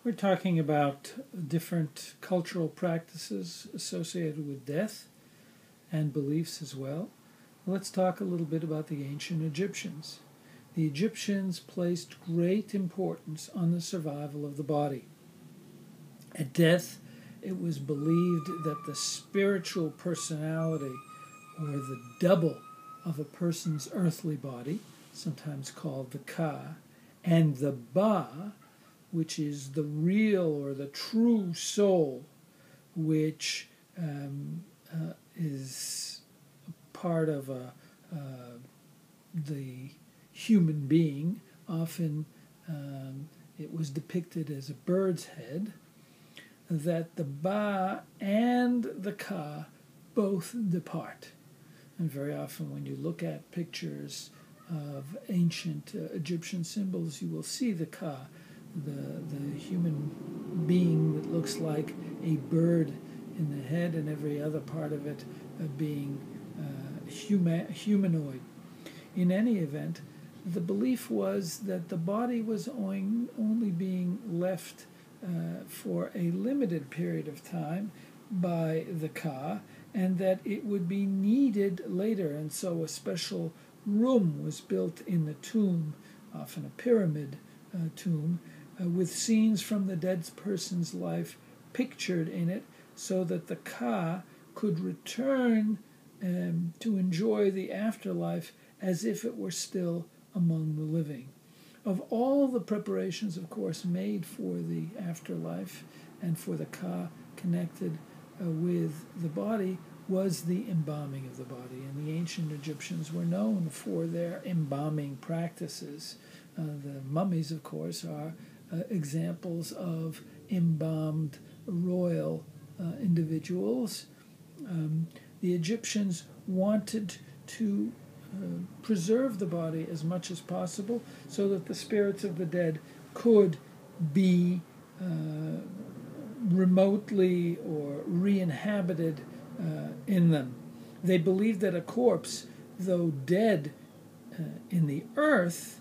We're talking about different cultural practices associated with death and beliefs as well. Let's talk a little bit about the ancient Egyptians. The Egyptians placed great importance on the survival of the body. At death, it was believed that the spiritual personality, or the double of a person's earthly body, sometimes called the Ka, and the Ba, which is the real or the true soul, which is part of the human being. Often it was depicted as a bird's head, that the Ba and the Ka both depart. And very often when you look at pictures of ancient Egyptian symbols, you will see the Ka, the human being that looks like a bird in the head, and every other part of it being humanoid. In any event, the belief was that the body was only being left for a limited period of time by the Ka, and that it would be needed later, and so a special room was built in the tomb, often a pyramid tomb, with scenes from the dead person's life pictured in it, so that the Ka could return to enjoy the afterlife as if it were still among the living. Of all the preparations, of course, made for the afterlife and for the Ka connected with the body, was the embalming of the body. And the ancient Egyptians were known for their embalming practices. The mummies, of course, are examples of embalmed royal individuals. The Egyptians wanted to preserve the body as much as possible so that the spirits of the dead could be remotely or re-inhabited in them. They believed that a corpse, though dead in the earth,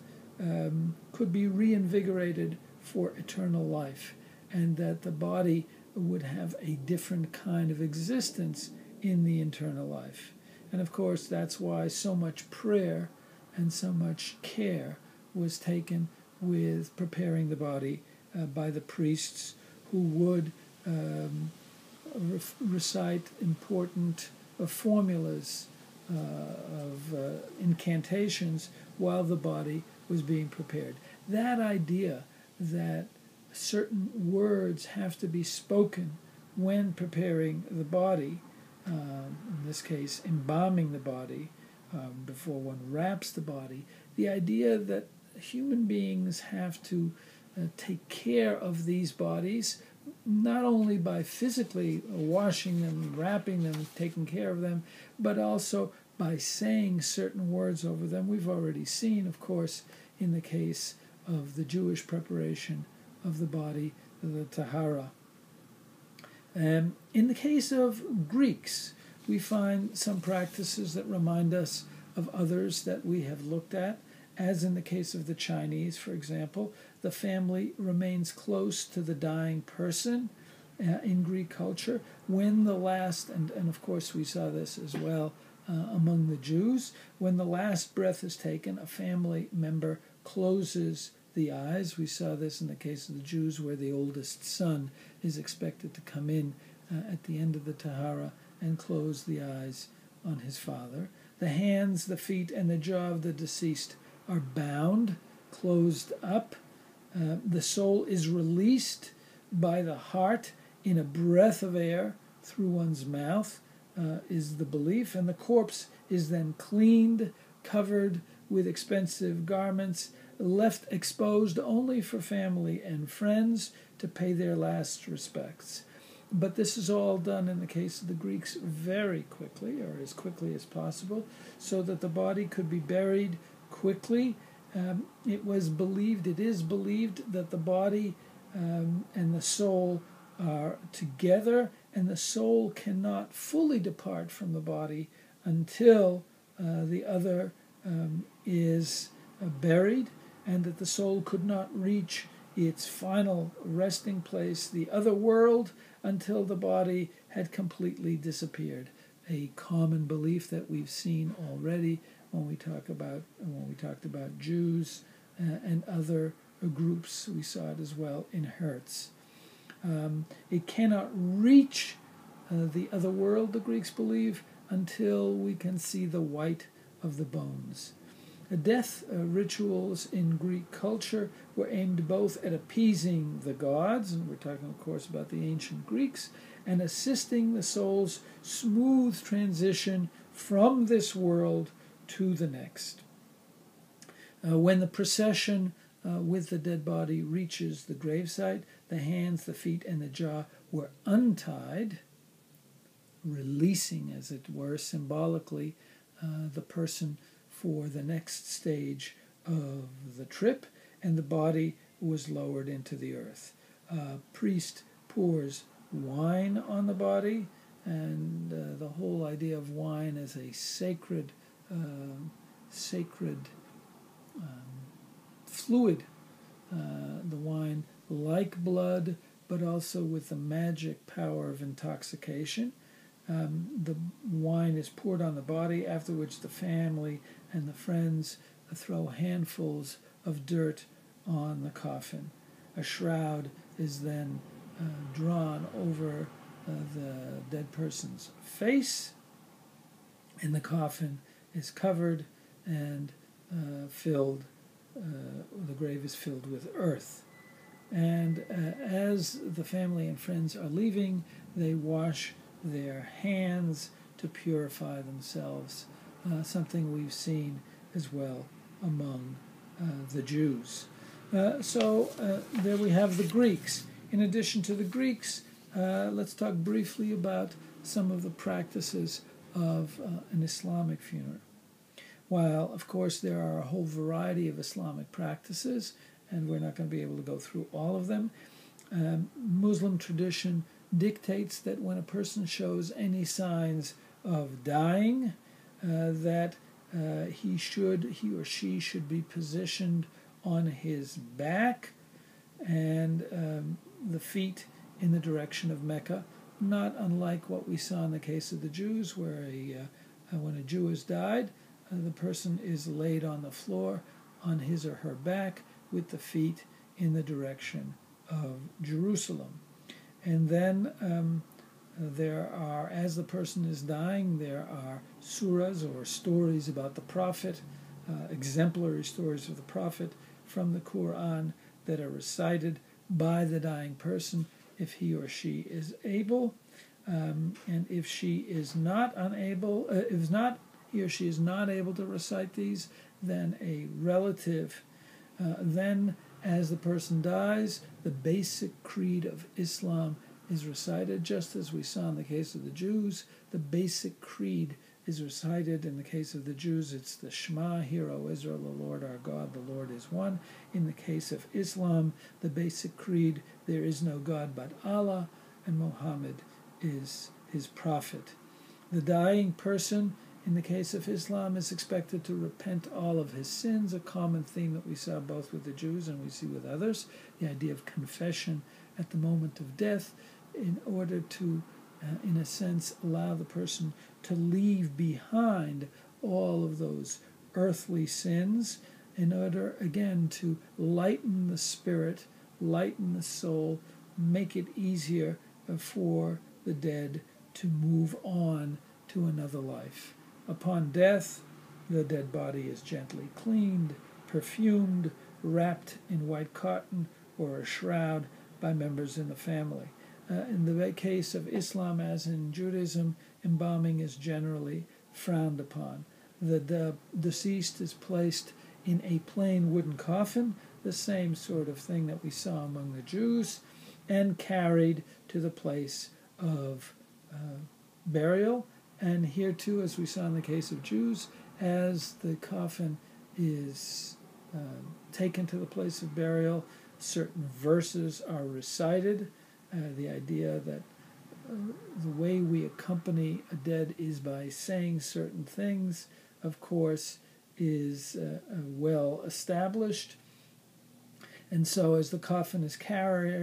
could be reinvigorated for eternal life, and that the body would have a different kind of existence in the eternal life. And of course, that's why so much prayer and so much care was taken with preparing the body by the priests, who would recite important formulas of incantations while the body was being prepared. That idea that certain words have to be spoken when preparing the body, in this case embalming the body, before one wraps the body, the idea that human beings have to take care of these bodies, not only by physically washing them, wrapping them, taking care of them, but also by saying certain words over them. We've already seen, of course, in the case of the Jewish preparation of the body, the tahara. In the case of Greeks, we find some practices that remind us of others that we have looked at, as in the case of the Chinese, for example. The family remains close to the dying person in Greek culture when the last, and of course we saw this as well among the Jews, when the last breath is taken, a family member closes the eyes. We saw this in the case of the Jews, where the oldest son is expected to come in at the end of the Tahara and close the eyes on his father. The hands, the feet, and the jaw of the deceased are bound, closed up. The soul is released by the heart in a breath of air through one's mouth, is the belief, and the corpse is then cleaned, covered with expensive garments, left exposed only for family and friends to pay their last respects. But this is all done in the case of the Greeks very quickly, or as quickly as possible, so that the body could be buried quickly. It is believed that the body and the soul are together, and the soul cannot fully depart from the body until the other is buried, and that the soul could not reach its final resting place, the other world, until the body had completely disappeared. A common belief that we've seen already when we talked about Jews and other groups. We saw it as well in Hertz. It cannot reach the other world, the Greeks believe, until we can see the white of the bones. The death rituals in Greek culture were aimed both at appeasing the gods, and we're talking, of course, about the ancient Greeks, and assisting the soul's smooth transition from this world to the next. When the procession with the dead body reaches the gravesite, the hands, the feet, and the jaw were untied, releasing, as it were, symbolically, the person for the next stage of the trip, and the body was lowered into the earth. Priest pours wine on the body, and the whole idea of wine as a sacred fluid, the wine like blood, but also with the magic power of intoxication. The wine is poured on the body, after which the family and the friends throw handfuls of dirt on the coffin. A shroud is then drawn over the dead person's face, and the coffin is covered and filled. The grave is filled with earth. And as the family and friends are leaving, they wash their hands to purify themselves, something we've seen as well among the Jews. So there we have the Greeks. In addition to the Greeks, let's talk briefly about some of the practices of an Islamic funeral. While, of course, there are a whole variety of Islamic practices, and we're not going to be able to go through all of them, Muslim tradition dictates that when a person shows any signs of dying, that he or she should be positioned on his back and the feet in the direction of Mecca, not unlike what we saw in the case of the Jews, where when a Jew has died, the person is laid on the floor on his or her back with the feet in the direction of Jerusalem. And then there are, as the person is dying, there are surahs or stories about the Prophet, exemplary stories of the Prophet from the Quran that are recited by the dying person if he or she is able. And if she is not unable, if not he or she is not able to recite these, then a relative. Then, as the person dies, the basic creed of Islam is recited, just as we saw in the case of the Jews. The basic creed is recited in the case of the Jews. It's the Shema, Hear, O Israel, the Lord our God, the Lord is one. In the case of Islam, the basic creed, there is no God but Allah, and Muhammad is his prophet. The dying person, in the case of Islam, is expected to repent all of his sins, a common theme that we saw both with the Jews and we see with others, the idea of confession at the moment of death, in order to, in a sense, allow the person to leave behind all of those earthly sins, in order, again, to lighten the spirit, lighten the soul, make it easier for the dead to move on to another life. Upon death, the dead body is gently cleaned, perfumed, wrapped in white cotton or a shroud by members in the family. In the case of Islam, as in Judaism, embalming is generally frowned upon. The deceased is placed in a plain wooden coffin, the same sort of thing that we saw among the Jews, and carried to the place of burial. And here too, as we saw in the case of Jews, as the coffin is taken to the place of burial, certain verses are recited. The idea that the way we accompany a dead is by saying certain things, of course, is well established. And so as the coffin is carried